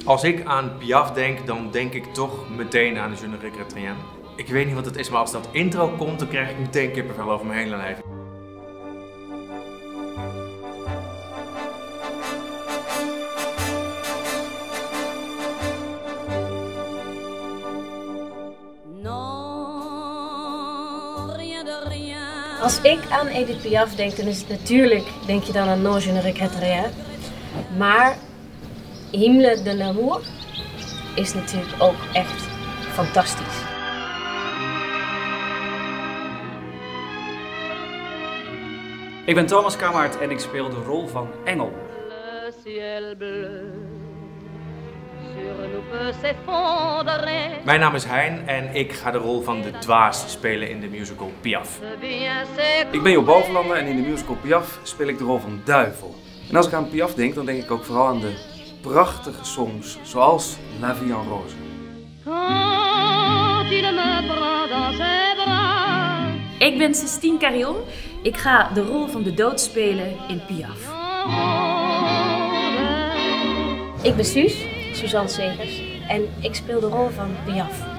Als ik aan Piaf denk, dan denk ik toch meteen aan de Je ne regrette rien. Ik weet niet wat het is, maar als dat intro komt, dan krijg ik meteen kippenvel over mijn hele lijf. Als ik aan Edith Piaf denk, dan is het natuurlijk, denk je dan aan Non, je ne regrette rien. Maar Hymne de l'amour is natuurlijk ook echt fantastisch. Ik ben Thomas Kammaert en ik speel de rol van Engel. Mijn naam is Hein en ik ga de rol van de dwaas spelen in de musical Piaf. Ik ben Job Bovenlander en in de musical Piaf speel ik de rol van Duivel. En als ik aan Piaf denk, dan denk ik ook vooral aan de prachtige songs, zoals La Vie en Rose. Ik ben Sistine Carillon. Ik ga de rol van de dood spelen in Piaf. Ik ben Suus, Suzanne Segers, en ik speel de rol van Piaf.